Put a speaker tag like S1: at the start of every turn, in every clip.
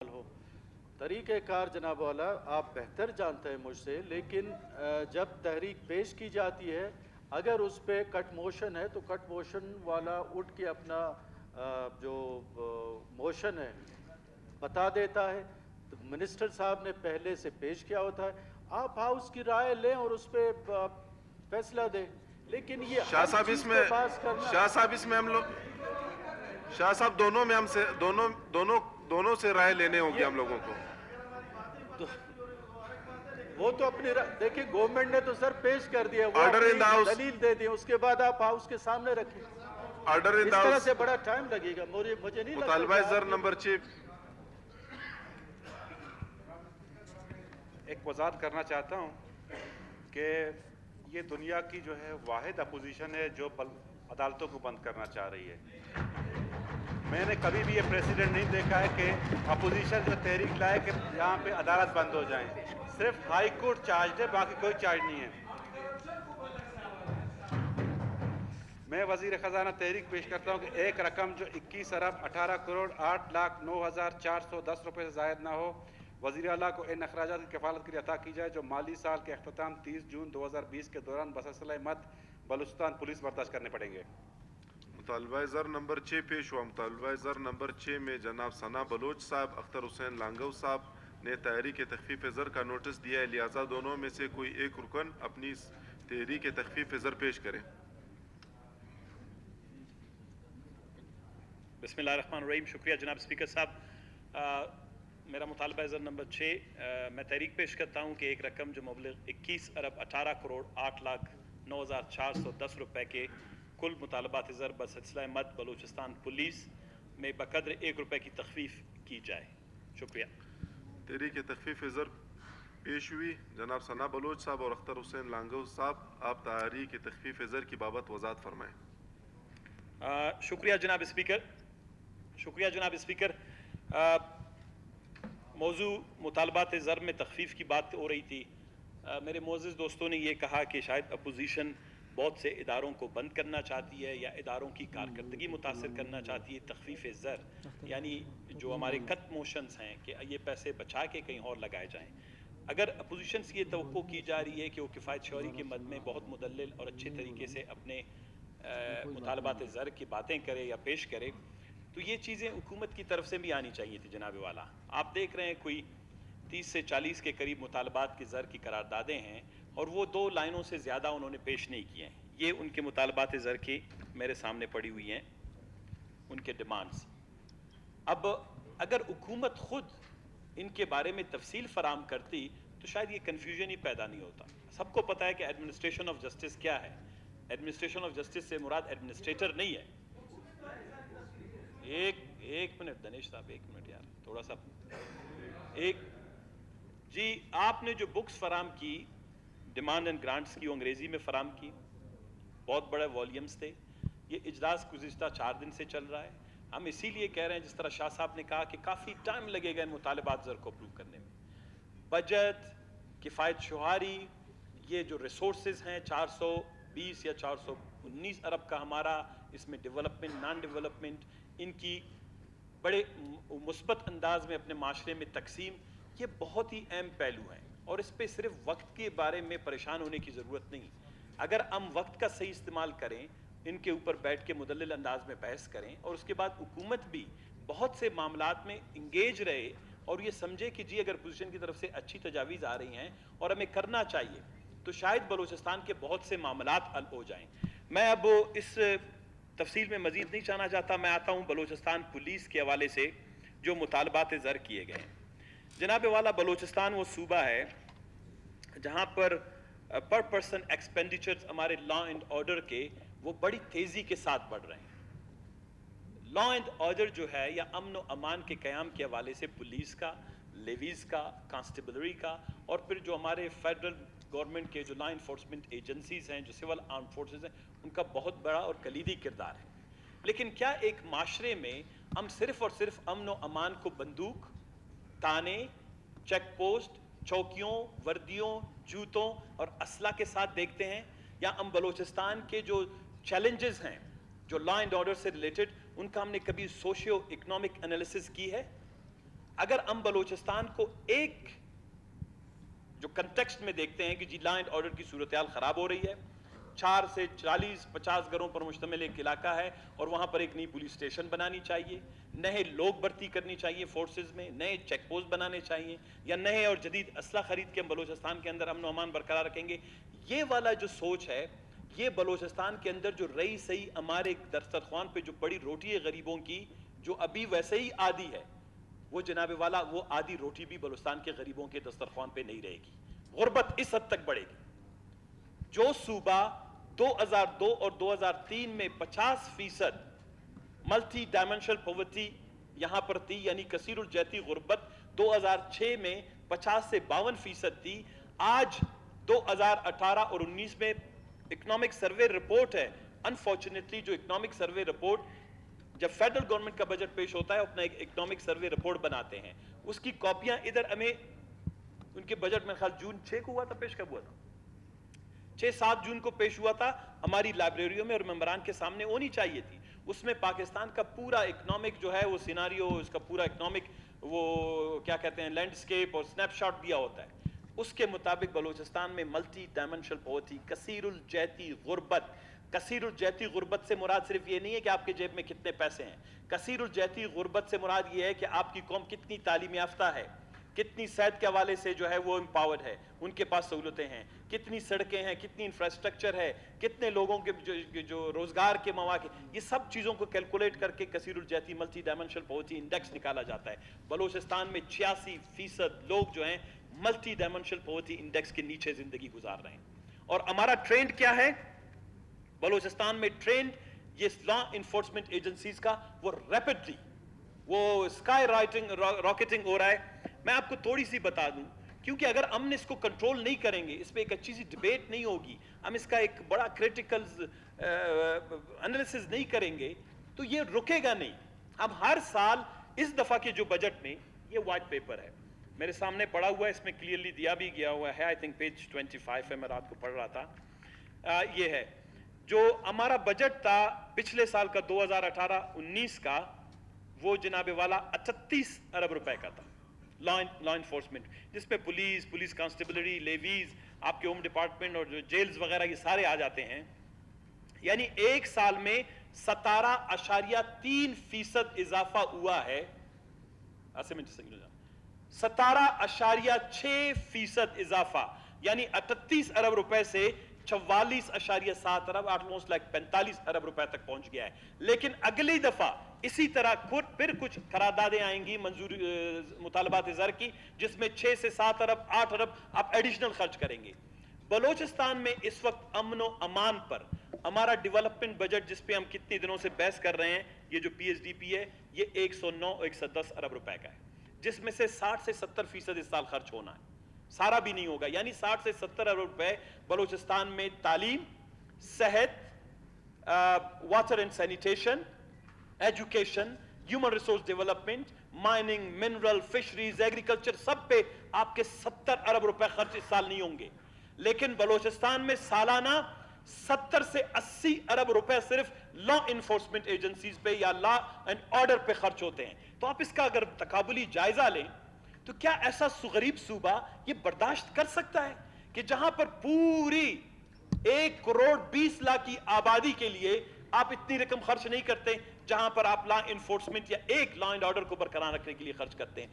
S1: ہو طریقہ کار جناب والا آپ بہتر جانتے ہیں مجھ سے، لیکن جب تحریک پیش کی جاتی ہے اگر اس پہ کٹ موشن ہے تو کٹ موشن والا اٹھ کے اپنا جو موشن ہے بتا دیتا ہے، تو منسٹر صاحب نے پہلے سے پیش کیا ہوتا ہے، آپ ہاؤس کی رائے لیں اور اس پہ فیصلہ دیں، لیکن یہ
S2: شاہ
S1: ہر
S2: صاحب
S1: چیز پہ بحث کرنا
S2: اس میں ہم لوگ شاہ صاحب دونوں میں ہم سے دونوں سے رائے لینے ہوگی ہم لوگوں کو.
S1: وہ تو اپنی دیکھیں گورنمنٹ نے تو سر پیش کر دیا، وہ
S2: آرڈر ان
S1: اپنی
S2: دا ہاؤس.
S1: دلیل دے دی، اس کے بعد آپ ہاؤس کے سامنے رکھیں.
S2: آرڈر ان
S1: اس
S2: دا
S1: طرح
S2: ہاؤس.
S1: سے بڑا ٹائم لگے گا، مجھے نہیں لگتا
S2: مطالبہ
S1: کہ
S2: زر
S1: آپ
S2: نمبر 6.
S3: ایک وضاحت کرنا چاہتا ہوں کہ یہ دنیا کی جو ہے واحد اپوزیشن ہے جو عدالتوں کو بند کرنا چاہ رہی ہے. میں نے کبھی بھی یہ پریسیڈنٹ نہیں دیکھا ہے کہ اپوزیشن جو تحریک لائے کہ یہاں پہ عدالت بند ہو جائیں. صرف ہائی کورٹ چارج ہے، باقی کوئی چارج نہیں ہے. میں وزیر خزانہ تحریک پیش کرتا ہوں کہ ایک رقم جو 21,18,08,09,410 روپے سے زائد نہ ہو وزیر اعلیٰ کو ان اخراجات کی کفالت کے لیے عطا کی جائے جو مالی سال کے اختتام 30 جون 2020 کے دوران بسلسلہ مد بلوچستان پولیس برداشت کرنے پڑیں گے.
S2: مطالبہ زر نمبر 6 پیش ہوا. مطالبہ زر نمبر 6 میں جناب ثنا بلوچ صاحب اختر حسین لانگو صاحب نے تحریک تخفیف زر کا نوٹس دیا ہے، لہٰذا دونوں میں سے کوئی ایک رکن اپنی تحریک تخفیف زر پیش کرے.
S4: بسم اللہ الرحمن الرحیم. شکریہ جناب اسپیکر صاحب. میرا مطالبہ زر نمبر 6 میں تحریک پیش کرتا ہوں کہ ایک رقم جو مبلغ 21,18,08,09,410 روپے کے کل مطالبات زر بسلسلہ مد بلوچستان پولیس میں بقدر 1 روپے کی تخفیف کی جائے. شکریہ.
S2: تحریک تخفیف زر پیش ہوئی. جناب ثنا بلوچ صاحب اور اختر حسین لانگو صاحب، آپ تحریک تخفیف زر کی بابت وضاحت فرمائیں.
S4: شکریہ جناب اسپیکر. موضوع مطالبات زر میں تخفیف کی بات ہو رہی تھی. میرے معزز دوستوں نے یہ کہا کہ شاید اپوزیشن بہت سے اداروں کو بند کرنا چاہتی ہے یا اداروں کی کارکردگی متاثر کرنا چاہتی ہے. تخفیف زر یعنی جو ہمارے کٹ موشنز ہیں کہ یہ پیسے بچا کے کہیں اور لگائے جائیں. اگر اپوزیشن سے یہ توقع کی جا رہی ہے کہ وہ کفایت شعوری کے مد میں بہت مدلل اور اچھے طریقے سے اپنے مطالبات زر کی باتیں کرے یا پیش کرے، تو یہ چیزیں حکومت کی طرف سے بھی آنی چاہیے تھی. جناب والا، آپ دیکھ رہے ہیں کوئی 30 سے 40 کے قریب مطالبات کی زر کی قراردادیں ہیں اور وہ 2 لائنوں سے زیادہ انہوں نے پیش نہیں کیے ہیں. یہ ان کے مطالبات زر کی میرے سامنے پڑی ہوئی ہیں، ان کے ڈیمانڈز. اب اگر حکومت خود ان کے بارے میں تفصیل فراہم کرتی تو شاید یہ کنفیوژن ہی پیدا نہیں ہوتا. سب کو پتہ ہے کہ ایڈمنسٹریشن آف جسٹس کیا ہے. ایڈمنسٹریشن آف جسٹس سے مراد ایڈمنسٹریٹر نہیں ہے. ایک منٹ دنیش صاحب، ایک منٹ یار، تھوڑا سا جی آپ نے جو بکس فراہم کی ڈیمانڈ اینڈ گرانٹس کی، انگریزی میں فراہم کی، بہت بڑے والیومز تھے. یہ اجلاس گزشتہ 4 دن سے چل رہا ہے. ہم اسی لیے کہہ رہے ہیں، جس طرح شاہ صاحب نے کہا، کہ کافی ٹائم لگے گا ان مطالبات زر کو اپروو کرنے میں. بجٹ، کفایت شعاری، یہ جو ریسورسز ہیں 420 یا 419 ارب کا ہمارا، اس میں ڈیولپمنٹ، نان ڈیولپمنٹ، ان کی بڑے مثبت انداز میں اپنے معاشرے میں تقسیم، یہ بہت ہی اہم پہلو ہیں اور اس پہ صرف وقت کے بارے میں پریشان ہونے کی ضرورت نہیں. اگر ہم وقت کا صحیح استعمال کریں، ان کے اوپر بیٹھ کے مدلل انداز میں بحث کریں اور اس کے بعد حکومت بھی بہت سے معاملات میں انگیج رہے اور یہ سمجھے کہ جی اگر پوزیشن کی طرف سے اچھی تجاویز آ رہی ہیں اور ہمیں کرنا چاہیے، تو شاید بلوچستان کے بہت سے معاملات حل ہو جائیں. میں اب اس تفصیل میں مزید نہیں جانا چاہتا. میں آتا ہوں بلوچستان پولیس کے حوالے سے جو مطالبات زر کیے گئے ہیں. جناب والا، بلوچستان وہ صوبہ ہے جہاں پر پرسن ایکسپینڈیچرز ہمارے لا اینڈ آرڈر کے وہ بڑی تیزی کے ساتھ بڑھ رہے ہیں. لا اینڈ آرڈر جو ہے یا امن و امان کے قیام کے حوالے سے پولیس کا، لیویز کا، کانسٹیبلری کا، اور پھر جو ہمارے فیڈرل گورنمنٹ کے جو لا انفورسمنٹ ایجنسیز ہیں، جو سول آرم فورسز ہیں، ان کا بہت بڑا اور کلیدی کردار ہے. لیکن کیا ایک معاشرے میں ہم صرف اور صرف امن و امان کو بندوق، تانے، چیک پوسٹ، چوکیوں، وردیوں، جوتوں اور اسلحہ کے ساتھ دیکھتے ہیں، یا ہم بلوچستان کے جو چیلنجز ہیں جو لا اینڈ آرڈر سے ریلیٹڈ، ان کا ہم نے کبھی سوشیو اکنامک انالیسس کی ہے؟ अगर हम बलूचिस्तान को एक जो कंटेक्स्ट में देखते हैं कि जी लॉ एंड ऑर्डर की सूरत हाल खराब हो रही है, 4 से 40-50 घरों पर मुश्तमिल एक इलाका है और वहां पर एक नई पुलिस स्टेशन बनानी चाहिए, नए लोग भर्ती करनी चाहिए फोर्सेस में, नए चेक पोस्ट बनाने चाहिए, या नए और जदीद असला खरीद के हम बलूचिस्तान के अंदर अमन व अमान बरकरार रखेंगे। ये वाला जो सोच है, ये बलूचिस्तान के अंदर जो रही सही हमारे दस्तरख्वान पे जो पड़ी रोटी है गरीबों की, जो अभी वैसे ही आदी है, वो जनाब वाला वो आधी रोटी भी बलूचिस्तान के गरीबों के दस्तरख्वान पे नहीं रहेगी। गुर्बत इस हद तक बढ़ेगी। जो सूबा 2002 और 2003 में 50% मल्टी डायमेंशनल पॉवर्टी यहां पर थी, यानी कसीरुल जहती गुर्बत 2006 में 50 से 52% थी, आज 2018 और 19 में इकोनॉमिक सर्वे रिपोर्ट है, अनफॉर्चुनेटली जो इकोनॉमिक सर्वे रिपोर्ट जब फेडरल गवर्नमेंट का बजट पेश होता है अपना एक इकोनॉमिक सर्वे रिपोर्ट बनाते हैं, उसकी कॉपियां इधर हमें उनके बजट में ख्याल जून 6 को हुआ था, पेश कब हुआ था, 6-7 जून को पेश हुआ था, हमारी लाइब्रेरियों में और मेंबरान के सामने होनी चाहिए थी। उसमें पाकिस्तान का पूरा इकोनॉमिक जो है वो सिनारियो, उसका पूरा इकोनॉमिक वो क्या कहते हैं लैंडस्केप और स्नैपशॉट दिया होता है। उसके मुताबिक बलूचिस्तान में मल्टी डायमेंशनल पॉवर्टी, कसीरुल जहती गुर्बत, कसीरुल जहती गुर्बत से मुराद सिर्फ ये नहीं है कि आपके जेब में कितने पैसे हैं, कसीरुल जहती गुर्बत से मुराद ये है कि आपकी कौम कितनी तालीम याफ्ता है, कितनी सेहत के हवाले से जो है वो एम्पावर्ड है, उनके पास सहूलतें हैं, कितनी सड़कें हैं, कितनी इंफ्रास्ट्रक्चर है, कितने लोगों के जो रोजगार के मौके, ये सब चीज़ों को कैलकुलेट करके कसीरुल जहती मल्टी डायमेंशनल पॉवर्टी इंडेक्स निकाला जाता है। बलूचिस्तान में 86% लोग जो हैं मल्टी डायमेंशनल पॉवर्टी इंडेक्स के नीचे जिंदगी गुजार रहे हैं। और हमारा ट्रेंड क्या है बलूचिस्तान में? ट्रेंड ये लॉ इन्फोर्समेंट एजेंसीज का वो रैपिडली वो स्काई रॉकेटिंग हो रहा है। मैं आपको थोड़ी सी बता दूं, क्योंकि अगर हमने इसको कंट्रोल नहीं करेंगे, इस पे एक अच्छी सी डिबेट नहीं होगी, हम इसका एक बड़ा क्रिटिकल एनालिसिस नहीं करेंगे, तो ये रुकेगा नहीं। हम हर साल इस दफा के जो बजट में, ये व्हाइट पेपर है मेरे सामने पड़ा हुआ है, इसमें क्लियरली दिया भी गया हुआ है, आई थिंक पेज 25 है, मैं रात को पढ़ रहा था। ये है जो हमारा बजट था पिछले साल का 2018-19 का, वो जनाबे वाला 38 अरब रुपए का था लॉ इन्फोर्समेंट, जिसमें पुलिस कांस्टेबलरी, लेवीज, आपके होम डिपार्टमेंट और जो जेल्स वगैरह ये सारे आ जाते हैं। यानी एक साल में 17.3% इजाफा हुआ है। 17.6% इजाफा, यानी 38 अरब रुपए से 44.7 अरब, ऑलमोस्ट लाइक 45 अरब रुपए तक पहुंच गया है। लेकिन अगली दफा इसी तरह फिर कुछ करारदादें आएंगी मंजूरी मुतालबात ज़र की, जिसमें 6 से 7 अरब 8 अरब आप एडिशनल खर्च करेंगे। बलूचिस्तान में इस वक्त अमन व अमान पर हमारा डेवलपमेंट बजट, जिस पे हम कितने दिनों से बहस कर रहे हैं, ये जो PSDP है, ये 109-110 अरब रुपए का है, जिसमें से 60 से 70% इस साल खर्च होना है, सारा भी नहीं होगा। यानी 60 से 70 अरब रुपए बलूचिस्तान में तालीम, सेहत, water and sanitation, education, human resource development, mining, mineral, fisheries, agriculture, सब पे आपके 70 अरब रुपए खर्च इस साल नहीं होंगे। लेकिन बलूचिस्तान में सालाना 70 से 80 अरब रुपए सिर्फ लॉ इन्फोर्समेंट एजेंसीज पे या लॉ एंड ऑर्डर पे खर्च होते हैं। तो आप इसका अगर तकाबुली जायजा लें तो क्या ऐसा सुगरीब सूबा ये बर्दाश्त कर सकता है कि जहां पर पूरी 1 करोड़ 20 लाख की आबादी के लिए आप इतनी रकम खर्च नहीं करते, जहां पर आप लॉ इन्फोर्समेंट या एक लॉ एंड ऑर्डर को बरकरार रखने के लिए खर्च करते हैं।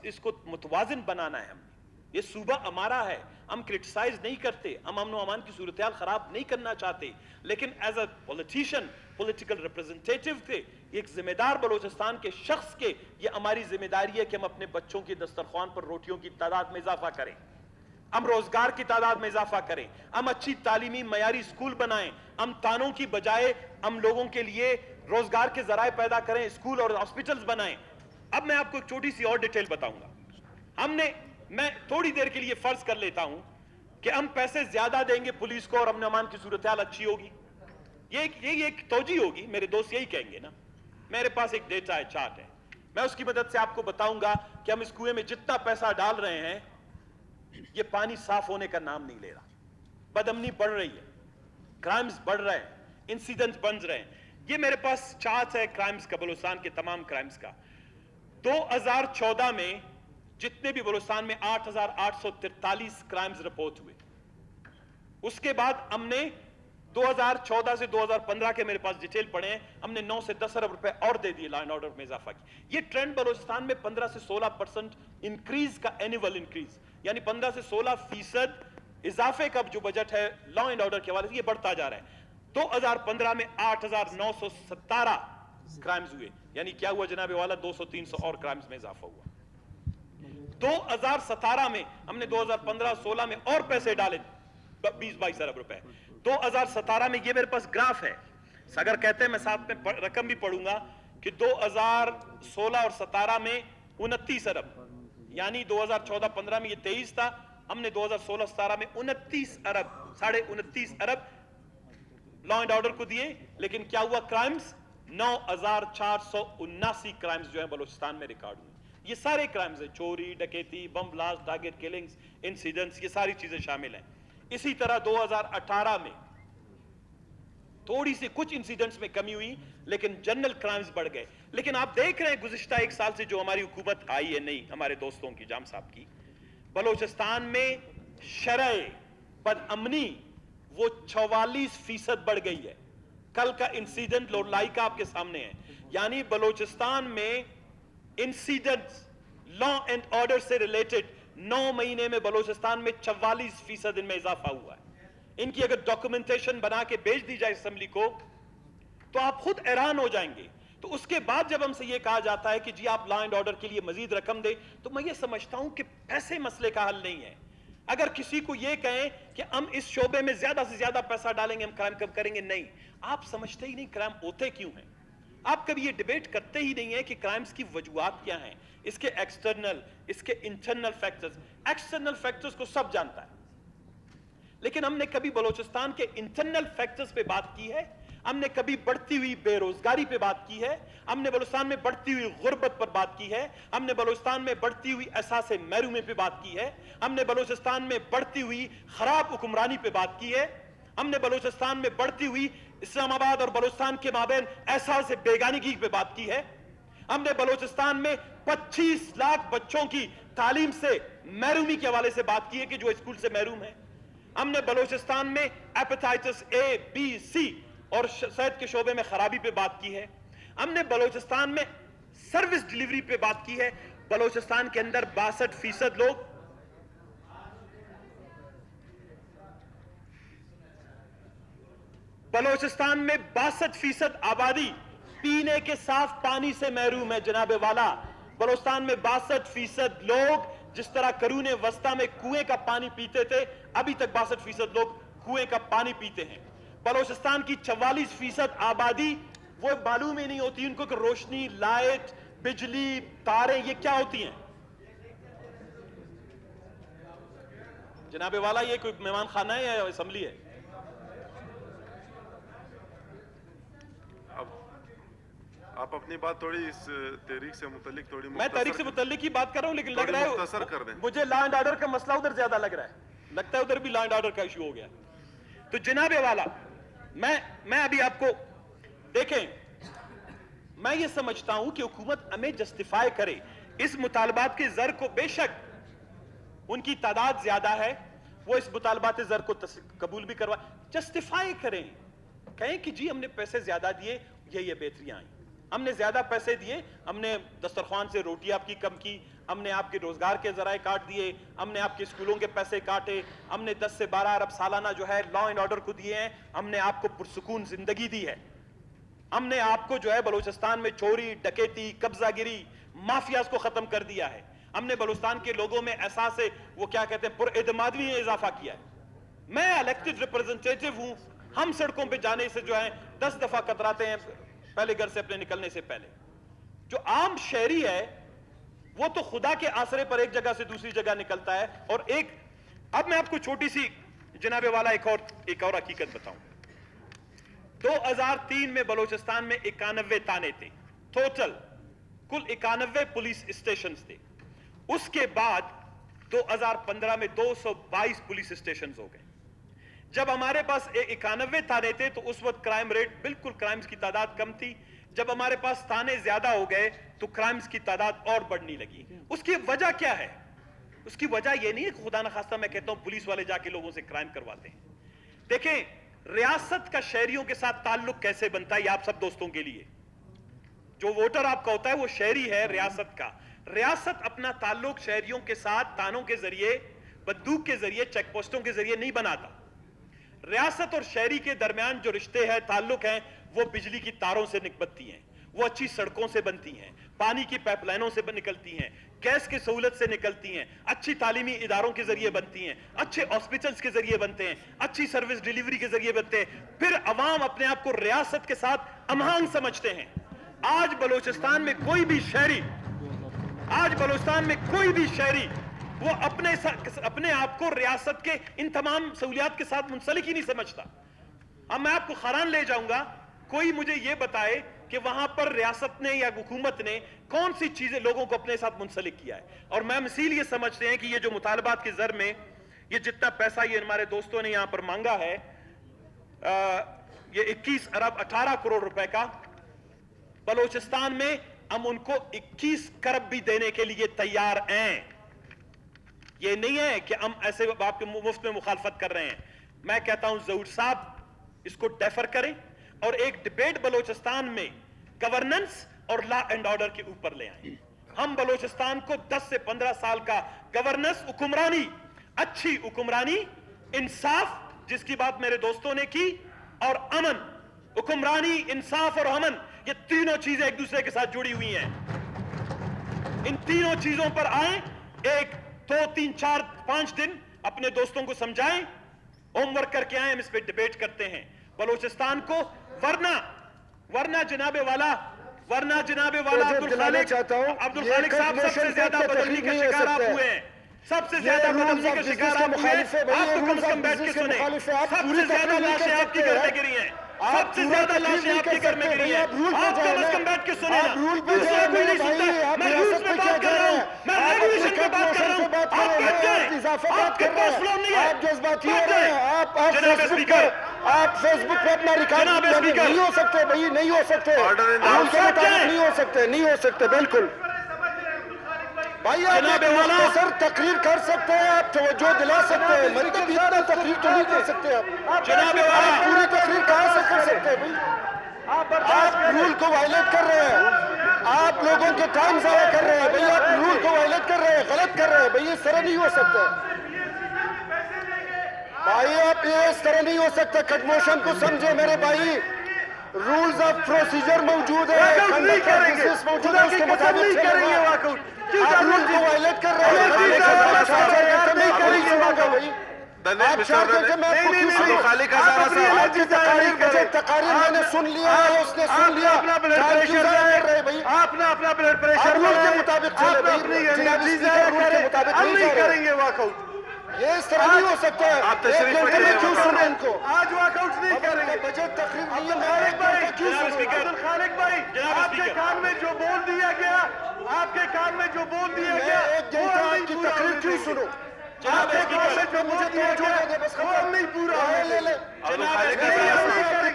S4: इसको मुतवाजिन बनाना है हमने। ये सूबा हमारा है, हम क्रिटिसाइज नहीं करते, हम अमन व अमान की सूरत हाल खराब नहीं करना चाहते, लेकिन as a politician, political representative थे, एक जिम्मेदार बलूचिस्तान के शख्स के, ये हमारी जिम्मेदारी है कि हम अपने बच्चों की दस्तरख्वान पर रोटियों की तादाद में इजाफा करें, हम रोजगार की तादाद में इजाफा करें, हम अच्छी तालीमी मयारी स्कूल बनाएं, हम तानों की बजाय हम लोगों के लिए रोजगार के जराए पैदा करें, स्कूल और हॉस्पिटल्स बनाएं। अब मैं आपको एक छोटी सी और डिटेल बताऊंगा। मैं थोड़ी देर के लिए फर्ज कर लेता हूं कि हम पैसे ज्यादा देंगे पुलिस को और अमन अमान की सूरत हाल अच्छी होगी, ये एक तोजी होगी, मेरे दोस्त यही कहेंगे ना। मेरे पास एक डेटा है, चार्ट है, मैं उसकी मदद से आपको बताऊंगा कि हम इस कुएं में जितना पैसा डाल रहे हैं, ये पानी साफ होने का नाम नहीं ले रहा। बदअमनी बढ़ रही है, क्राइम्स बढ़ रहे हैं, इंसिडेंट्स बन रहे हैं। ये मेरे पास चार्ट है क्राइम्स का, बलूचिस्तान के तमाम क्राइम्स का। 2014 में जितने भी बलूचिस्तान में 8,843 क्राइम्स रिपोर्ट हुए, उसके बाद हमने 2014 से 2015 के मेरे पास डिटेल पड़े हैं, हमने 9 से 10 अरब रुपए और दे दिए लॉ एंड ऑर्डर में इजाफा की। ये ट्रेंड बलूचिस्तान में 15 से 16% इंक्रीज का एनुअल इंक्रीज, यानी 15 से 16% इजाफे का जो बजट है लॉ एंड ऑर्डर के हवाले से ये बढ़ता जा रहा है। 2015 में 8,917 क्राइम्स हुए, यानी क्या हुआ जनाब वाला, 200-300 और क्राइम्स में इजाफा हुआ। 2017 में हमने 2015-16 में और पैसे डाले 20-22 अरब रुपए। 2017 में ये मेरे पास ग्राफ है, अगर कहते हैं मैं साथ में रकम भी पढ़ूंगा कि 2016 और 17 में 29 अरब, यानी 2014-15 में ये 23 था, हमने 2016-17 में 29 अरब, 29.5 अरब लॉ एंड ऑर्डर को दिए। लेकिन क्या हुआ, क्राइम्स 9,479 क्राइम्स जो है बलूचिस्तान में रिकॉर्ड हुए। ये सारे क्राइम्स है, चोरी, डकैती, bomb blast, target killings, incidents, ये सारी चीजें शामिल हैं। इसी तरह 2018 में थोड़ी सी कुछ इंसिडेंट्स में कमी हुई, लेकिन जनरल क्राइम्स बढ़ गए। लेकिन आप देख रहे हैं गुज़िश्ता एक साल से जो हमारी हुकूमत आई है नई, हमारे दोस्तों की, जाम साहब की, बलूचिस्तान में शरअ बदअमनी वो 44% बढ़ गई है। कल का इंसिडेंट लोलाई का आपके सामने है, यानी बलूचिस्तान में इंसिडेंट्स लॉ एंड ऑर्डर से रिलेटेड 9 महीने में बलूचिस्तान में 44% इनमें इजाफा हुआ है। इनकी अगर डॉक्यूमेंटेशन बना के भेज दी जाए असेंबली को तो आप खुद हैरान हो जाएंगे। तो उसके बाद जब हमसे यह कहा जाता है कि जी आप लॉ एंड ऑर्डर के लिए मजीद रकम दे, तो मैं ये समझता हूं कि पैसे मसले का हल नहीं है। अगर किसी को यह कहें कि हम इस शोबे में ज्यादा से ज्यादा पैसा डालेंगे, हम क्राइम कम करेंगे, नहीं। आप समझते ही नहीं क्राइम होते क्यों हैं। आप कभी ये डिबेट करते ही नहीं है कि क्राइम्स की वजूहात क्या हैं, इसके एक्सटर्नल, इसके इंटरनल फैक्टर्स। एक्सटर्नल फैक्टर्स को सब जानता है, लेकिन हमने कभी बलूचिस्तान के इंटरनल फैक्टर्स पे बात की है? हमने कभी बढ़ती हुई बेरोजगारी पे बात की है? हमने बलूचिस्तान में बढ़ती हुई गुर्बत पर बात की है? हमने बलूचिस्तान में बढ़ती हुई एहसास महरूमी पे बात की है? हमने बलूचिस्तान में बढ़ती हुई खराब हुक्मरानी पे बात की है? हमने बलूचिस्तान में बढ़ती हुई इस्लामाबाद और बलूचिस्तान के माबैन एहसास बेगानगी पे बात की है? हमने बलूचिस्तान में 25 लाख बच्चों की तालीम से महरूमी के हवाले से बात की है कि जो स्कूल से महरूम है? हमने बलूचिस्तान में हेपेटाइटिस A, B, C और सेहत के शोबे में खराबी पे बात की है। हमने बलूचिस्तान में सर्विस डिलीवरी पे बात की है। बलूचिस्तान के अंदर 62% लोग बलूचिस्तान में 62% आबादी पीने के साफ पानी से महरूम है जनाबे वाला। बलूचिस्तान में 62% लोग जिस तरह करूने वस्ता में कुएं का पानी पीते थे, अभी तक 62% लोग कुएं का पानी पीते हैं। बलूचिस्तान की 44% आबादी वो मालूम ही नहीं होती उनको कि रोशनी, लाइट, बिजली, तारें ये क्या होती हैं। जनाबे वाला ये कोई मेहमान खाना है या असेंबली है?
S2: आप अपनी बात थोड़ी इस तहरीक से मुतल्लिक थोड़ी
S4: मैं तहरीक से मुतल्लिक ही बात कर रहा हूं, लेकिन लग रहा है
S2: मुख्तसर कर दें।
S4: मुझे लॉ एंड ऑर्डर का मसला उधर ज्यादा लग रहा है। लगता है उधर भी लॉ एंड ऑर्डर का इशू हो गया। तो जनाबे वाला मैं अभी आपको देखें, मैं ये समझता हूं कि हुकूमत हमें जस्टिफाई करे इस मुतालबात के जर को। बेशक उनकी तादाद ज्यादा है, वो इस मुतालबात जर को कबूल भी करवा, जस्टिफाई करें, कहें कि जी हमने पैसे ज्यादा दिए, ये बेहतरियां आई, हमने ज्यादा पैसे दिए, हमने दस्तरखान से रोटी आपकी कम की, हमने आपके रोजगार के जराए काट दिए, हमने आपके स्कूलों के पैसे काटे, हमने 10 से 12 अरब सालाना जो है लॉ एंड ऑर्डर को दिए हैं, हमने आपको पुरसुकून जिंदगी दी है, हमने आपको जो है बलूचिस्तान में चोरी, डकैती, कब्जागिरी, माफियाज को खत्म कर दिया है, हमने बलूचिस्तान के लोगों में एहसास है वो क्या कहते हैं पुरएतमादी में इजाफा किया है। मैं इलेक्टेड रिप्रेजेंटेटिव हूं, हम सड़कों पे जाने से जो है 10 दफा कतराते हैं पहले घर से अपने निकलने से पहले। जो आम शहरी है वो तो खुदा के आसरे पर एक जगह से दूसरी जगह निकलता है। और अब मैं आपको छोटी सी जनाबे वाला एक और हकीकत बताऊं। 2003 में बलूचिस्तान में 91 थाने थे, टोटल कुल 91 पुलिस स्टेशन थे। उसके बाद 2015 में 222 पुलिस स्टेशन हो गए। जब हमारे पास 91 थाने थे तो उस वक्त क्राइम रेट, बिल्कुल क्राइम्स की तादाद कम थी, जब हमारे पास थाने ज्यादा हो गए तो क्राइम्स की तादाद और बढ़ने लगी। उसकी वजह क्या है? उसकी वजह यह नहीं है कि खुदा न खास्ता मैं कहता हूं पुलिस वाले जाके लोगों से क्राइम करवाते हैं। देखें रियासत का शहरियों के साथ ताल्लुक कैसे बनता है, ये आप सब दोस्तों के लिए। जो वोटर आपका होता है वो शहरी है रियासत का। रियासत अपना ताल्लुक शहरियों के साथ थानों के जरिए, बंदूक के जरिए, चेक पोस्टों के जरिए नहीं बनाता। रियासत और शहरी के दरमियान जो रिश्ते हैं, ताल्लुक हैं, वो बिजली की तारों से बनती हैं, वो अच्छी सड़कों से बनती हैं, पानी की पाइपलाइनों से निकलती हैं, गैस की सहूलत से निकलती हैं, अच्छी तालीमी इदारों के जरिए बनती हैं, अच्छे हॉस्पिटल्स के जरिए बनते हैं, अच्छी सर्विस डिलीवरी के जरिए बनते हैं। फिर अवाम अपने आप को रियासत के साथ अमहांग समझते हैं। आज बलूचिस्तान में कोई भी शहरी वो अपने आप को रियासत के इन तमाम सहूलियात के साथ मुंसलिक ही नहीं समझता। अब मैं आपको खरान ले जाऊंगा, कोई मुझे ये बताए कि वहां पर रियासत ने या हुकूमत ने कौन सी चीजें लोगों को अपने साथ मुंसलिक किया है। और मैं इसीलिए समझते हैं कि ये जो मुतालबात की जर में ये जितना पैसा ये हमारे दोस्तों ने यहां पर मांगा है, ये 21 अरब 18 करोड़ रुपए का, बलूचिस्तान में हम उनको 21 खरब भी देने के लिए तैयार हैं। ये नहीं है कि हम ऐसे आपके मुफ्त में मुखालफत कर रहे हैं। मैं कहता हूं ज़हूर साहब इसको डेफर करें और एक डिबेट बलूचिस्तान में गवर्नेंस और लॉ एंड ऑर्डर के ऊपर ले आए। हम बलूचिस्तान को 10 से 15 साल का गवर्नेंस, हुक्मरानी, अच्छी हुक्मरानी, इंसाफ जिसकी बात मेरे दोस्तों ने की, और अमन। हुक्मरानी, इंसाफ और अमन, ये तीनों चीजें एक दूसरे के साथ जुड़ी हुई हैं। इन तीनों चीजों पर आए, 1, 2, 3, 4, 5 दिन अपने दोस्तों को समझाएं, होमवर्क करके आए, हम इस पे डिबेट करते हैं बलूचिस्तान को। वरना जनाबे वाला अब्दुल खालिक साहब सबसे ज्यादा बदतमीजी का शिकार आप हुए हैं, सबसे ज्यादा बदतमीजी का शिकार आप हुए हैं। आप तो कम से कम बैठ के सुने, सबसे ज्यादा लाशें आपकी घर में गिरी हैं, सबसे ज्यादा लाशें आपके घर में गिरी हैं। आप कम से कम बैठ के सुने ना, दूसरा कोई नहीं सुनता। मैं रूल्स पे बात कर रहा हूं, मैं रेगुलेशन पे बात कर रहा हूं। आप बैठ जाएं, आपके पास फ्लो नहीं है,
S5: आप जज्बाती हो रहे हैं।
S4: जनाब स्पीकर,
S5: आप फेसबुक पे अपना रिकॉर्ड नहीं हो सकते भाई, नहीं हो सकते, रूल के मुताबिक नहीं हो सकते बिल्कुल भाई। आप सर तकरीर कर सकते हैं, आप तवज्जो दिला सकते हैं, मेरी तो इतना तकरीर तो नहीं कर सकते आप पूरी तकरीर कहां से कर सकते हैं भाई? आप रूल को वायलेट कर रहे हैं, आप लोगों के टाइम ज़ाया कर रहे हैं भाई, आप रूल को वायलेट कर रहे हैं, गलत कर रहे हैं भाई। इस तरह नहीं हो सकता भाई, आप ये इस तरह नहीं हो सकता। कट मोशन को समझे मेरे भाई, रूल्स ऑफ प्रोसीजर मौजूद है, मौजूद है, उसके मुताबिक करेंगे। आप रूल को वायलेट कर रहे हैं, तकारीर मैंने सुन लिया है, उसने सुन लिया, आपने अपना ब्लड प्रेशर रूल के मुताबिक करेंगे वॉकआउट। ये इस तरह नहीं हो सकता है। आप क्यों सुने इनको? आज वॉकआउट नहीं करेंगे, बजट तकरीर नहीं है। खालिक भाई, आपके कान में जो बोल दिया गया, आपके कान में जो बोल दिया गया, एक जनता आपकी तकरीर क्यों सुनो? आपके कान में जो मुझे तवज्जो बस खत्म नहीं पूरा है, ले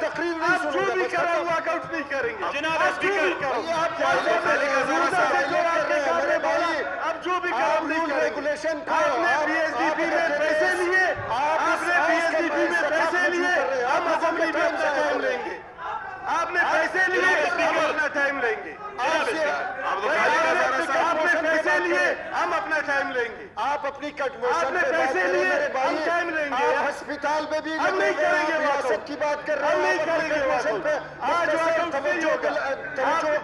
S5: तकरीर नहीं सुनो, जो भी करें वॉकआउट नहीं करेंगे।
S4: जनाब स्पीकर,
S5: मेरे भाई, अब जो भी काम रूल रेगुलेशन का PSDP में पैसे लिए, आपने PSDP में पैसे लिए, हम असेंबली में अपना टाइम लेंगे। आपने पैसे लिए, हम अपना टाइम लेंगे। आपने पैसे लिए, हम अपना टाइम लेंगे। आप अपनी कट मोशन पे पैसे लिए, हम टाइम लेंगे। आप अस्पताल में भी हम नहीं करेंगे, रियासत की बात कर रहे हैं, हम नहीं करेंगे। आज तवज्जो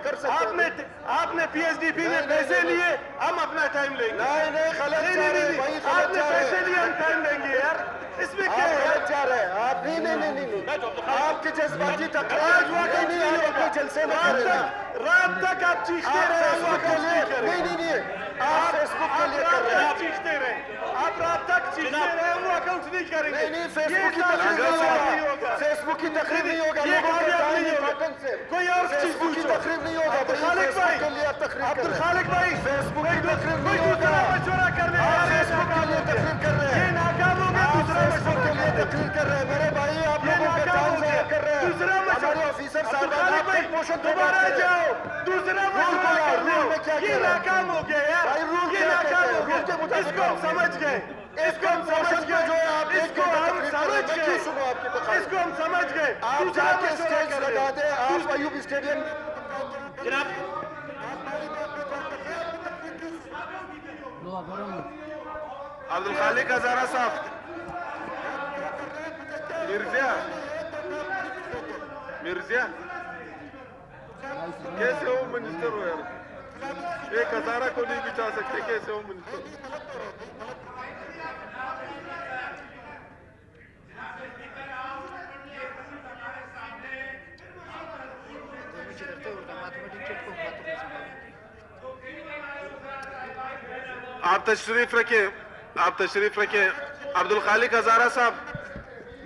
S5: कर सकते। आपने PSDP में पैसे लिए, हम अपना टाइम लेंगे। नहीं गलत जा रहे हैं भाई, आपने पैसे लिए, हम टाइम लेंगे यार, इसमें क्या गलत जा रहे हैं आप? नहीं, आपकी जज्बाती तकरार नहीं, आप अपने जलसे में रात तक आप चीखते रहे, नहीं, आप फेसबुक के लिए कर रहे हैं, चीखते रहे, आप रात तक चीखते रहे, वॉकआउट नहीं करेंगे। नहीं, फेसबुक की तकरीर नहीं होगा, फेसबुक की तकरीर नहीं होगा, लोगों के टाइम इंपॉर्टेंस से कोई और फेसबुक की तकरीर नहीं होगा। खालिक भाई के लिए तकरीर, अब्दुल खालिक भाई, फेसबुक की तकरीर नहीं होगा, मशवरा करने फेसबुक के लिए तकरीर कर रहे हैं, नाकाम हो गए, दूसरा फेसबुक के लिए तकरीर कर रहे हैं। मेरे भाई, आप लोगों के टाइम ज़ाया कर रहे हैं, हमारे ऑफिसर साहब मोशन
S6: दोबारा जाओ, दूसरा मसला कर लो। ये नाकाम हो गया यार,
S5: भाई रूल
S6: ये नाकाम हो
S5: रूल के
S6: गया।
S5: मुताबिक
S6: इसको हम समझ गए, इसको हम समझ गए,
S5: जो है आप
S6: इसको हम समझ गए,
S5: सुनो आपकी तकरीर।
S6: इसको हम समझ गए।
S5: आप
S6: दूसरा
S5: जाके
S6: मसला
S5: स्टेज
S6: कर
S5: लगा
S6: लो।
S5: दे, आप अयूब स्टेडियम
S4: जनाब
S2: अब्दुल खालिक हजारा साहब, मिर्जिया कैसे हो मिनिस्टर हो यार, एक हजारा को नहीं बिछा सकते, कैसे हो मिनिस्टर? आप तशरीफ रखिए, आप तशरीफ रखिए। अब्दुल खालिक हजारा साहब,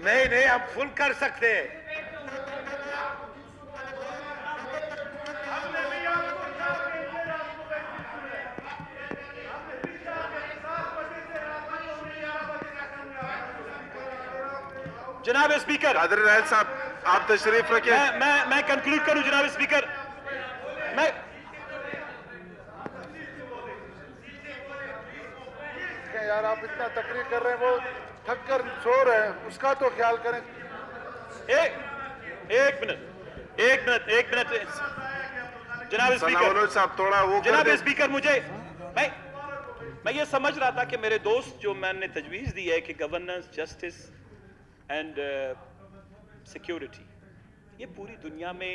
S6: नहीं, आप फुल कर सकते हैं।
S4: जनाब स्पीकर,
S2: कादर रायल साहब, आप तशरीफ रखिए।
S4: मैं कंक्लूड करूं जनाब स्पीकर। मैं
S5: यार आप इतना तकरीर कर रहे हैं, वो थक कर सो रहे हैं, उसका तो ख्याल करें।
S4: एक मिनट जनाब
S2: सना
S4: स्पीकर,
S2: बलोच साहब थोड़ा वो कर
S4: जनाब
S2: दें।
S4: स्पीकर, मुझे मैं ये समझ रहा था कि मेरे दोस्त जो मैंने तजवीज दी है कि गवर्नेंस, जस्टिस एंड सिक्योरिटी, ये पूरी दुनिया में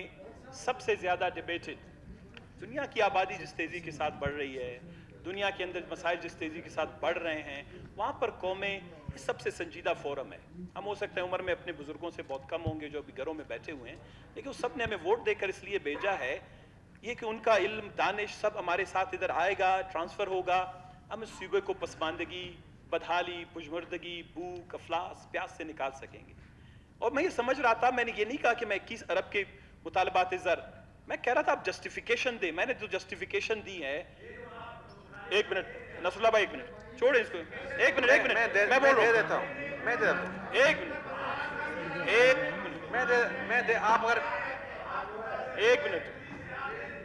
S4: सबसे ज्यादा डिबेटेड, दुनिया की आबादी जिस तेजी के साथ बढ़ रही है, दुनिया के अंदर मसाइल जिस तेजी के साथ बढ़ रहे हैं, वहां पर कौमें सबसे संजीदा फोरम है। हम हो सकते हैं उम्र में अपने बुजुर्गों से बहुत कम होंगे जो अभी घरों में बैठे हुए हैं, लेकिन उस सब ने हमें वोट देकर इसलिए भेजा है ये कि उनका इल्म, दानिश सब हमारे साथ इधर आएगा, ट्रांसफर होगा, हम इस सूबे को पसमानदगी, बदहाली, पुजमर्दगी, भूख, अफलास, प्यास से निकाल सकेंगे। और मैं ये समझ रहा था, मैंने ये नहीं कहा कि मैं 21 अरब के मुतालबात ज़र, मैं कह रहा था आप जस्टिफिकेशन दे। मैंने जो जस्टिफिकेशन दी है, एक मिनट नसरुल्लाह भाई, एक मिनट छोड़े इसको, एक मिनट मैं बोल रहा हूँ,
S3: मैं दे देता हूँ,
S4: एक मिनट
S3: आप अगर
S4: एक मिनट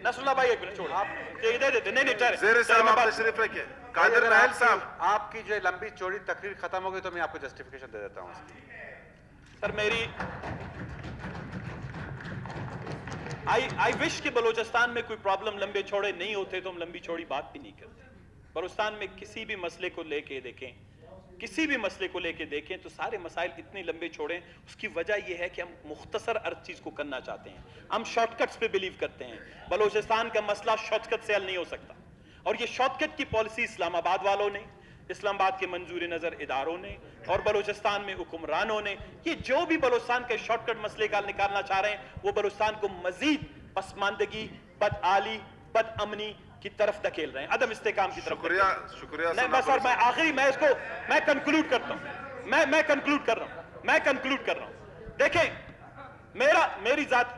S4: नसरुल्लाह भाई, एक मिनट छोड़, आप दे देते नहीं ठहरे।
S2: ज़ेर साहब आप तशरीफ रखिए। कादर रायल साहब,
S3: आपकी जो लंबी चौड़ी तकरीर खत्म हो गई तो मैं आपको जस्टिफिकेशन दे देता हूँ इसकी।
S4: सर मेरी आई विश कि बलूचिस्तान में कोई प्रॉब्लम लंबे चौड़े नहीं होते तो हम लंबी चौड़ी बात भी नहीं करते। बलूचिस्तान में किसी भी मसले को लेके देखें, किसी भी मसले को लेके देखें तो सारे मसाइल इतने लंबे चौड़े हैं। उसकी वजह यह है कि हम मुख्तसर हर चीज को करना चाहते हैं, हम शॉर्टकट्स पे बिलीव करते हैं। बलूचिस्तान का मसला शॉर्टकट से हल नहीं हो सकता, और ये शॉर्टकट की पॉलिसी इस्लामाबाद वालों ने, इस्लामाबाद के मंजूर नजर इदारों ने और बलूचिस्तान में हुक्मरानों ने, ये जो भी बलूचिस्तान के शॉर्टकट मसले का निकालना चाह रहे हैं, वो बलूचिस्तान को मजीद पसमानदगी, बदआली, बदअमनी की तरफ धकेल रहे हैं, अदम इस्तेकाम की तरफ।
S2: शुक्रिया
S4: नहीं बस सर, मैं आखिरी मैं कंक्लूड करता हूं, मैं कंक्लूड कर रहा हूं। देखें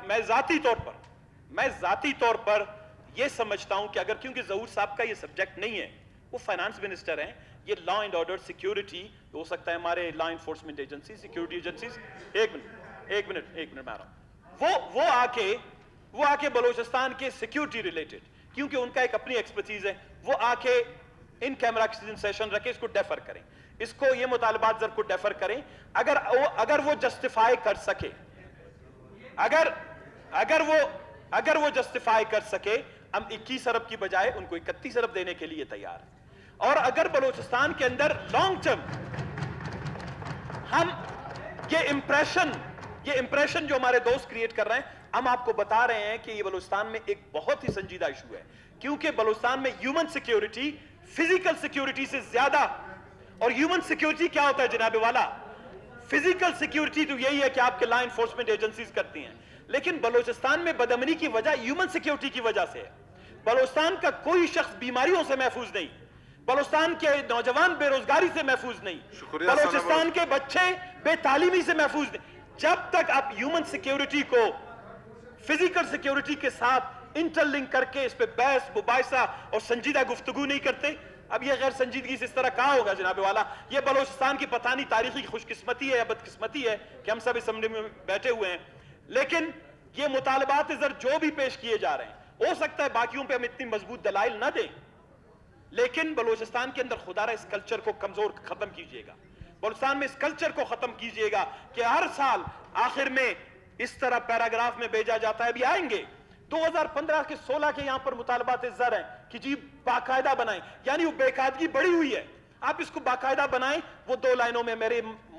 S4: मैं जाती तौर पर ये समझता हूं कि अगर, क्योंकि ज़हूर साहब का ये सब्जेक्ट नहीं है, वो फाइनेंस मिनिस्टर हैं, ये लॉ एंड ऑर्डर, सिक्योरिटी हो सकता है हमारे law enforcement agency, security agencies, एक मिनट मैं आ रहा हूं, वो आके बलूचिस्तान के सिक्योरिटी रिलेटेड, क्योंकि उनका एक अपनी एक्सपर्टीज है, वो आके इन कैमरा सेशन रखे, इसको डेफर करें, इसको ये मुतालबात जर को डेफर करें। अगर वो जस्टिफाई कर सके, अगर वो जस्टिफाई कर सके, हम 21 अरब की बजाय उनको 31 अरब देने के लिए तैयार है। और अगर बलूचिस्तान के अंदर लॉन्ग टर्म हम ये इंप्रेशन जो हमारे दोस्त क्रिएट कर रहे हैं, हम आपको बता रहे हैं कि ये बलूचिस्तान में एक बहुत ही संजीदा इशू है, क्योंकि बलूचिस्तान में ह्यूमन सिक्योरिटी फिजिकल सिक्योरिटी से ज्यादा, और ह्यूमन सिक्योरिटी क्या होता है जनाब वाला, फिजिकल सिक्योरिटी तो यही है कि आपके लॉ एनफोर्समेंट एजेंसीज करती हैं, लेकिन बलूचिस्तान में बदअमनी की वजह ह्यूमन सिक्योरिटी की वजह से है। बलूचिस्तान का कोई शख्स बीमारियों से महफूज नहीं, बलूचिस्तान के नौजवान बेरोजगारी से महफूज नहीं, बलूचिस्तान के बच्चे बेतालीमी से महफूज नहीं। जब तक आप ह्यूमन सिक्योरिटी को फिजिकल सिक्योरिटी के साथ इंटरलिंक करके इस पे बहस मुबाहिसा और संजीदा गुफ्तगू नहीं करते, अब ये गैर संजीदगी से इस तरह कहा होगा जनाब वाला। ये बलूचिस्तान की पता नहीं तारीखी खुशकिस्मती है या बदकिस्मती है कि हम सब असेंबली में बैठे हुए हैं, लेकिन یہ مطالبات زر جو بھی پیش کیے جا رہے ہیں، ہو سکتا ہے باقیوں پہ ہم اتنی مضبوط دلائل نہ دیں، لیکن بلوچستان کے اندر خدا رہا اس کلچر کو کمزور ختم کیجئے گا، بلوچستان میں اس کلچر کو ختم کیجئے گا کہ ہر سال آخر میں اس طرح پیراگراف میں بھیجا جاتا ہے. ابھی آئیں گے 2015 کے 16 کے یہاں پر مطالبات زر ہیں کہ جی باقاعدہ بنائیں، یعنی وہ بے قاعدگی بڑی ہوئی ہے، آپ اس کو باقاعدہ بنائیں. وہ 2 لائنوں میں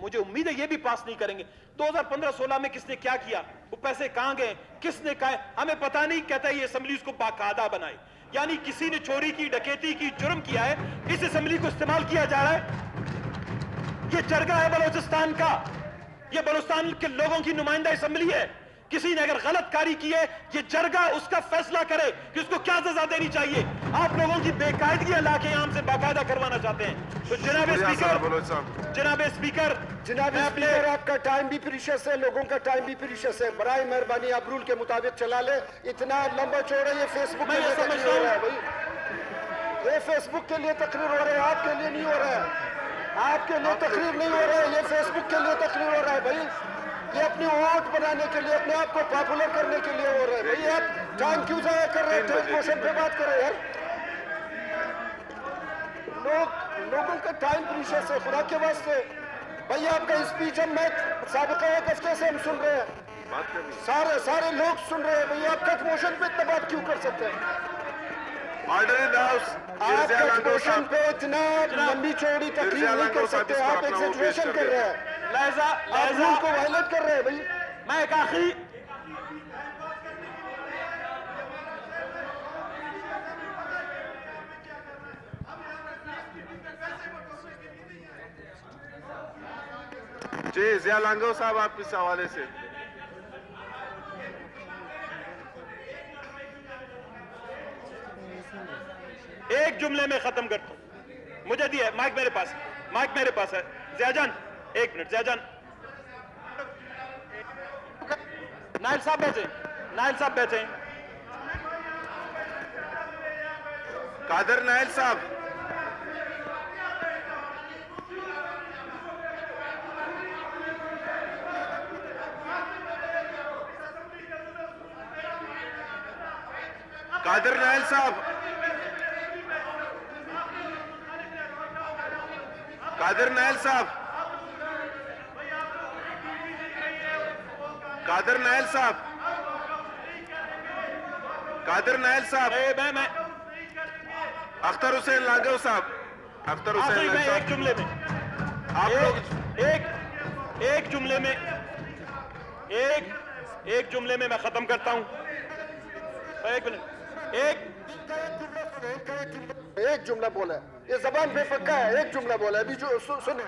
S4: مجھے امید ہے یہ بھی پاس نہیں کریں گے. 2015-16 میں کس نے کیا کیا، وہ پیسے کہاں گئے، کس نے کہا، ہمیں پتہ نہیں. کہتا ہے یہ اسمبلی اس کو باقاعدہ بنائے، یعنی کسی نے چوری کی، ڈکیتی کی، جرم کیا ہے، اس اسمبلی کو استعمال کیا جا رہا ہے. یہ جرگہ ہے بلوچستان کا، یہ بلوچستان کے لوگوں کی نمائندہ اسمبلی ہے. کسی نے اگر غلط کاری کی ہے، یہ جرگہ اس کا فیصلہ کرے کہ اس کو کیا سزا دینی چاہیے. آپ لوگوں کی بے قاعدگی اللہ کے عام سے باقاعدہ کروانا چاہتے ہیں. تو جناب اسپیکر
S5: آپ کا ٹائم بھی پریشس ہے، لوگوں کا ٹائم بھی پریشس ہے. برائے مہربانی آپ رول کے مطابق چلا لیں. اتنا لمبا چوڑا یہ فیس بک کے لیے تقریر ہو رہا ہے بھائی، یہ فیس بک کے لیے تقریر ہو رہا ہے، آپ کے لیے نہیں ہو رہا ہے. آپ کے لیے تقریر نہیں ہو رہا ہے، یہ فیس بک کے لیے تقریر ہو رہا ہے بھائی. یہ اپنی ووٹ بنانے کے لیے، اپنے آپ کو پاپولر کرنے کے لیے ہو رہا ہے بھائی. آپ ٹائم کیوں ضائع کر رہے ہیں؟ ٹائم موشن پہ بات کریں یار. لوگوں کا ٹائم پریشس ہے خدا کے واسطے بھائی. آپ کا اسپیچ ہم میں سابقہ ایک ہفتے سے ہم سن رہے ہیں، سارے لوگ سن رہے ہیں بھائی. آپ کٹ موشن پہ اتنا بات کیوں کر سکتے ہیں؟ آپ کٹ موشن پہ اتنا لمبی چوڑی تقریر نہیں کر سکتے. آپ ایگزیجریشن کر رہے ہیں، آپ رول کو وائلیٹ کر رہے ہیں بھائی.
S4: میں ایک آخری
S2: جی ضیاء لانگو صاحب آپ اس حوالے سے
S4: ایک جملے میں ختم کرتا ہوں. مجھے دیا مائک میرے پاس ہے. ضیاء جان ایک منٹ. ضیاء جان، نائل صاحب بیٹھیں.
S2: قادر نائل صاحب، قادر نائل صاحب، قادر نائل صاحب، قادر نائل صاحب، قادر نائل صاحب،
S4: میں
S2: اختر حسین لانگو صاحب، اختر حسین
S4: آخری میں
S2: لانگو
S4: ایک جملے میں
S2: آپ لوگ
S4: ایک جملے میں ختم کرتا ہوں. ایک منٹ.
S5: ایک جملہ بولا ہے، یہ زبان پہ پکا ہے. ایک جملہ بولا ہے ابھی جو سنیں.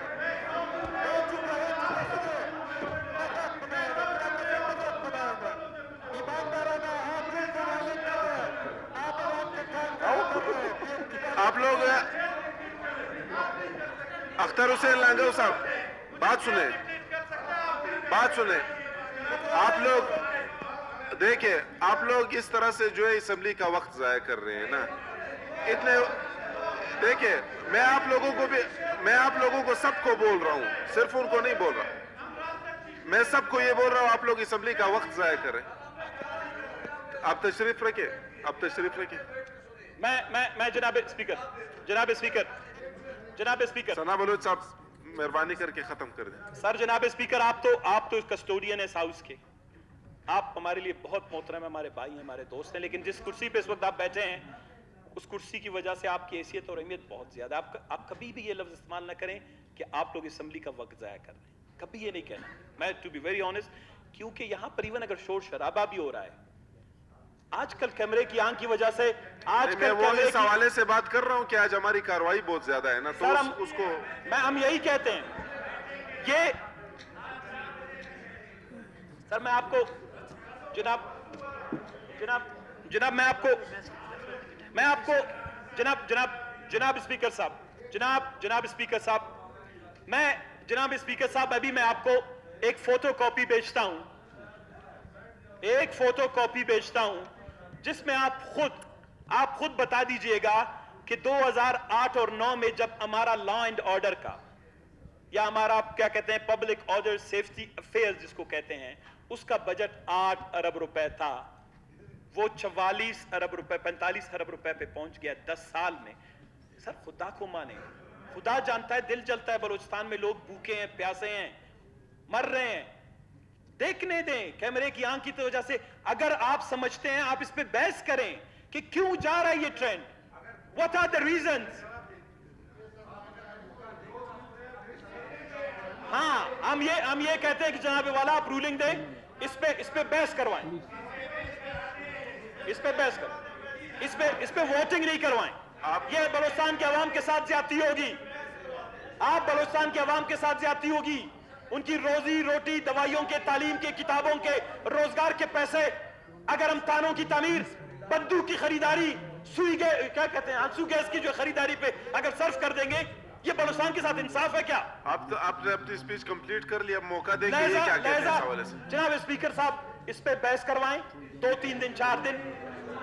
S2: آپ لوگ اختر حسین لانگو صاحب بات سنیں. آپ لوگ دیکھیں، آپ لوگ اس طرح سے جو ہے اسمبلی کا وقت ضائع کر رہے ہیں نا. اتنے دیکھیں، میں آپ لوگوں کو سب کو بول رہا ہوں، صرف ان کو نہیں بول رہا. میں سب کو یہ بول رہا ہوں آپ لوگ اسمبلی کا وقت ضائع کریں. آپ تشریف رکھیں.
S4: میں جناب اسپیکر
S2: ثنا بلوچ صاحب مہربانی کر کے ختم کر دیں.
S4: سر. جناب اسپیکر، آپ تو کسٹوڈین ہیں اس ہاؤس کے، آپ ہمارے لیے بہت محترم ہیں، ہمارے بھائی ہیں، ہمارے دوست ہیں، لیکن جس کرسی پہ اس وقت آپ بیٹھے ہیں اس کرسی کی وجہ سے آپ کی حیثیت اور اہمیت بہت زیادہ. آپ کبھی بھی یہ لفظ استعمال نہ کریں کہ آپ لوگ اسمبلی کا وقت ضائع کر رہے ہیں. کبھی یہ نہیں کہنا. میں ٹو بی ویری آنیسٹ، کیونکہ یہاں پر ایون اگر شور شرابہ بھی ہو رہا ہے آج کل کیمرے کی آنکھ کی وجہ سے،
S2: میں وہ اس حوالے سے بات کر رہا ہوں کہ آج ہماری کارروائی بہت زیادہ ہے نا، تو اس کو
S4: ہم یہی کہتے ہیں. یہ سر میں آپ کو جناب اسپیکر صاحب ابھی میں آپ کو ایک فوٹو کاپی بیچتا ہوں جس میں آپ خود بتا دیجئے گا کہ 2008 اور 9 میں جب ہمارا لا اینڈ آرڈر کا یا ہمارا کیا کہتے ہیں پبلک آرڈر سیفٹی افیئر جس کو کہتے ہیں، उसका बजट 8 अरब रुपए था, वो 44 अरब रुपए 45 अरब रुपए पे पहुंच गया 10 साल में। सर खुदा को माने, खुदा जानता है, दिल जलता है, बलूचिस्तान में लोग भूखे हैं, प्यासे हैं, मर रहे हैं, देखने दें कैमरे की आंख की वजह से। अगर आप समझते हैं, आप इस पे बहस करें कि क्यों जा रहा है ये trend, what are the reasons. हाँ, हम ये कहते हैं कि जनाब वाला आप रूलिंग दें, इस पे बहस करवाएं, इस पे बहस करें, इस पे वोटिंग नहीं करवाएं। ये बलूचिस्तान के अवाम के साथ ज्यादती होगी, आप बलूचिस्तान के अवाम के साथ ज्यादती होगी। उनकी रोजी रोटी, दवाइयों के, तालीम के, किताबों के, रोजगार के पैसे, अगर हम तानों की तामीर, बंदूक की खरीदारी, क्या कहते हैं, आंसू गैस की जो खरीदारी पे अगर सर्फ कर देंगे, ये बलूचिस्तान के साथ इंसाफ है क्या?
S2: आपने अपनी स्पीच कंप्लीट कर ली, अब मौका देंगे क्या कहते हैं इस हवाले से।
S4: जनाब स्पीकर साहब, इस पे बहस करवाएं, 2-3 दिन 4 दिन,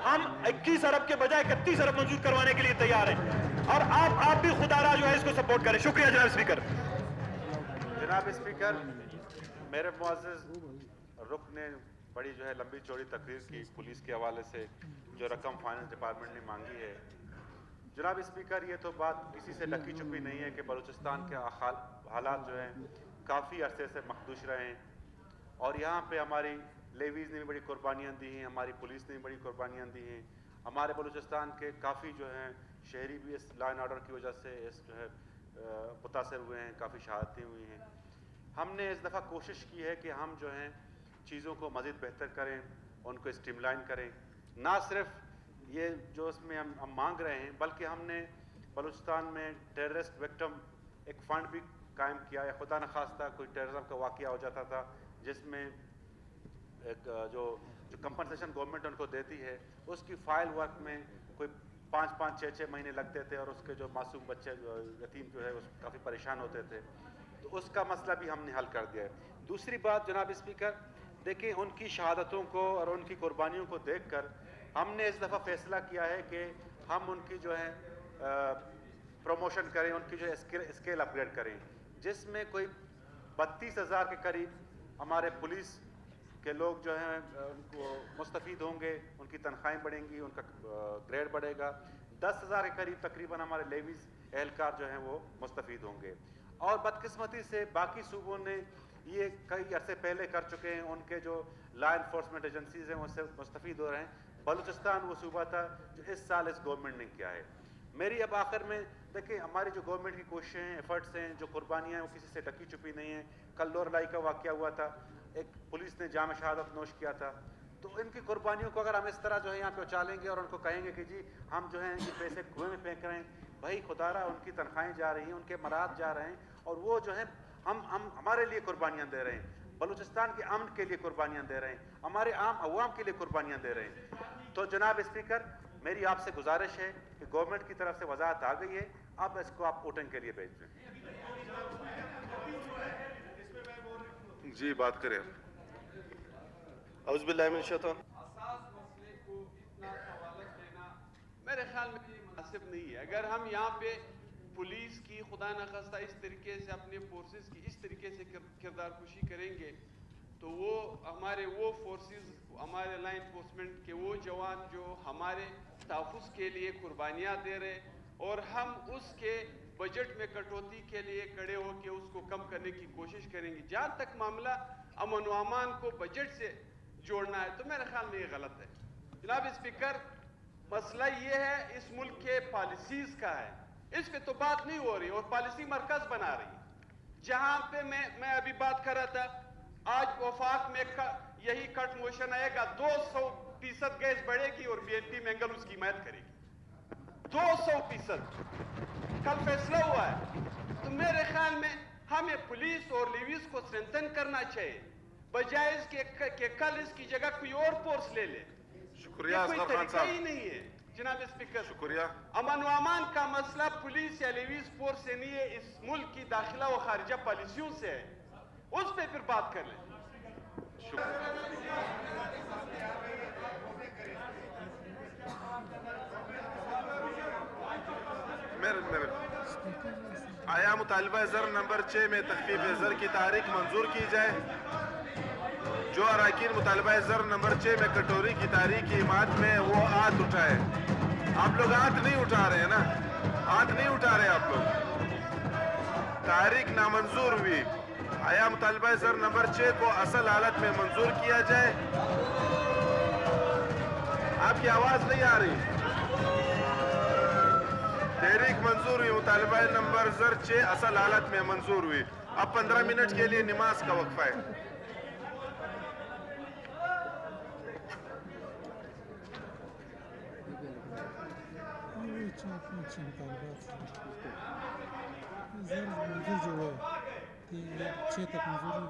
S4: हम 21 अरब के बजाय 31 अरब मंजूर करवाने के लिए तैयार हैं, और आप भी खुदारा जो है इसको सपोर्ट करें। शुक्रिया जनाब स्पीकर।
S3: जनाब स्पीकर, मेरे मुअज़्ज़िज़ रुकन ने बड़ी जो है लंबी चौड़ी तकरीर की पुलिस के हवाले से, जो रकम फाइनेंस डिपार्टमेंट ने मांगी है। जनाब स्पीकर, ये तो बात किसी से ढकी छुपी नहीं है कि बलूचिस्तान के हालात जो हैं काफ़ी अरसे से मखदूश रहे हैं, और यहाँ पे हमारी लेवीज़ ने भी बड़ी कुर्बानियाँ दी हैं, हमारी पुलिस ने भी बड़ी कुर्बानियाँ दी हैं, हमारे बलूचिस्तान के काफ़ी जो हैं शहरी भी इस लॉ एंड ऑर्डर की वजह से इस जो है मुतासर हुए हैं, काफ़ी शहादतें हुई हैं। हमने इस दफ़ा कोशिश की है कि हम जो हैं चीज़ों को मज़ीद बेहतर करें, उनको स्ट्रीमलाइन करें, ना सिर्फ ये जो इसमें हम मांग रहे हैं, बल्कि हमने बलूचिस्तान में टेररिस्ट विक्टिम एक फ़ंड भी कायम किया है। खुदा न खास्ता कोई टेररिज्म का वाक़या हो जाता था जिसमें एक जो कंपनसेशन गवर्नमेंट उनको देती है, उसकी फ़ाइल वर्क में कोई 5-5, 6-6 महीने लगते थे, और उसके जो मासूम बच्चे यतीम जो है उस काफ़ी परेशान होते थे, तो उसका मसला भी हमने हल कर दिया है। दूसरी बात जनाब स्पीकर, देखिए उनकी शहादतों को और उनकी कुर्बानियों को देखकर हमने इस दफ़ा फैसला किया है कि हम उनकी जो है प्रमोशन करें, उनकी जो स्केल अपग्रेड करें, जिसमें कोई 32,000 के करीब हमारे पुलिस के लोग जो हैं उनको मुस्तफ़ीद होंगे, उनकी तनख्वाहें बढ़ेंगी, उनका ग्रेड बढ़ेगा। 10,000 के करीब तकरीबन हमारे लेवीज़ एहलकार जो हैं वो मुस्तफ़ीद होंगे, और बदकिस्मती से बाकी सूबों ने ये कई अरसे पहले कर चुके हैं, उनके जो लॉ एनफोर्समेंट एजेंसीज़ हैं उससे मुस्तफ़ीद हो रहे हैं। बलूचिस्तान वो सूबा था जो इस साल इस गवर्नमेंट ने किया है। मेरी अब आखिर में देखिए, हमारी जो गवर्नमेंट की कोशिशें हैं, एफर्ट्स हैं, जो कुर्बानियाँ हैं, वो किसी से ढकी छुपी नहीं है। कल लोरलाई का वाक़या हुआ था, एक पुलिस ने जाम शहादत नोश किया था, तो इनकी कुर्बानियों को अगर हम इस तरह जो है यहाँ पे उछालेंगे और उनको कहेंगे कि जी हम जो है ये पैसे कुएं में फेंक रहे हैं, भाई खुदारा उनकी तनख्वाहें जा रही हैं, उनके मराद जा रहे हैं, और वो जो है हम हमारे लिए कुर्बानियाँ दे रहे हैं, बलूचिस्तान के अमन के लिए कुर्बानियाँ दे रहे हैं, हमारे आम अवाम के लिए कुर्बानियाँ दे रहे हैं। तो जनाब स्पीकर, मेरी आपसे गुजारिश है कि गवर्नमेंट की तरफ से वजाहत आ गई है, अब इसको आप वोटिंग के लिए भेज दें।
S2: जी बात करें।
S7: मेरे ख्याल में ये मुनासिब नहीं है। अगर हम यहाँ पे पुलिस की खुदा न खास्ता इस तरीके से अपने फोर्सेस की इस तरीके से किरदार कुशी करेंगे, तो वो हमारे वो फोर्सेस, हमारे लॉ एनफोर्समेंट के वो जवान जो हमारे तहफ़्फ़ुज़ के लिए कुर्बानियाँ दे रहे, और हम उसके बजट में कटौती के लिए खड़े होकर उसको कम करने की कोशिश करेंगे। जहाँ तक मामला अमन व अमान को बजट से जोड़ना है, तो मेरे ख्याल में ये गलत है। जनाब स्पीकर, मसला ये है इस मुल्क के पॉलिसीज़ का है, इस पे तो बात नहीं हो रही, और पॉलिसी मरकज़ बना रही है। जहाँ पे मैं अभी बात कर रहा था, आज वफाक में यही कट मोशन आएगा, 200% गैस बढ़ेगी और BNP मैंगल उसकी हिमायत करेगी, 200%। कल फैसला हुआ है। तो मेरे ख्याल में हमें पुलिस और लेवीज को स्ट्रेंथन करना चाहिए, बजाय इसके कि कल इसकी जगह कोई और फोर्स ले ले।
S2: शुक्रिया
S7: कोई तरीका ही नहीं है जनाब स्पीकर।
S2: शुक्रिया।
S7: अमन व अमान का मसला पुलिस या लेवीज फोर्स से नहीं है, इस मुल्क की दाखिला व खारिजा पॉलिसियों से है, उस पर फिर बात कर लें।
S2: आया मुतालबा ज़र नंबर 6 में तख़फ़ीफ़ ज़र की तारीख मंजूर की जाए। جو اراکین مطالبہ زر نمبر 6 میں کٹوری کی تاریخ کی حمایت میں وہ ہاتھ اٹھائے. آپ لوگ ہاتھ نہیں اٹھا رہے ہیں نا, ہاتھ نہیں اٹھا رہے آپ لوگ. تحریک نامنظور ہوئی. آیا مطالبہ زر نمبر 6 کو اصل حالت میں منظور کیا جائے؟ آپ کی آواز نہیں آ رہی. تحریک منظور ہوئی. مطالبہ نمبر زر 6 اصل حالت میں منظور ہوئی. اب 15 منٹ کے لیے نماز کا وقفہ ہے.
S8: منظور جو ہے 6 تک منظور ہے.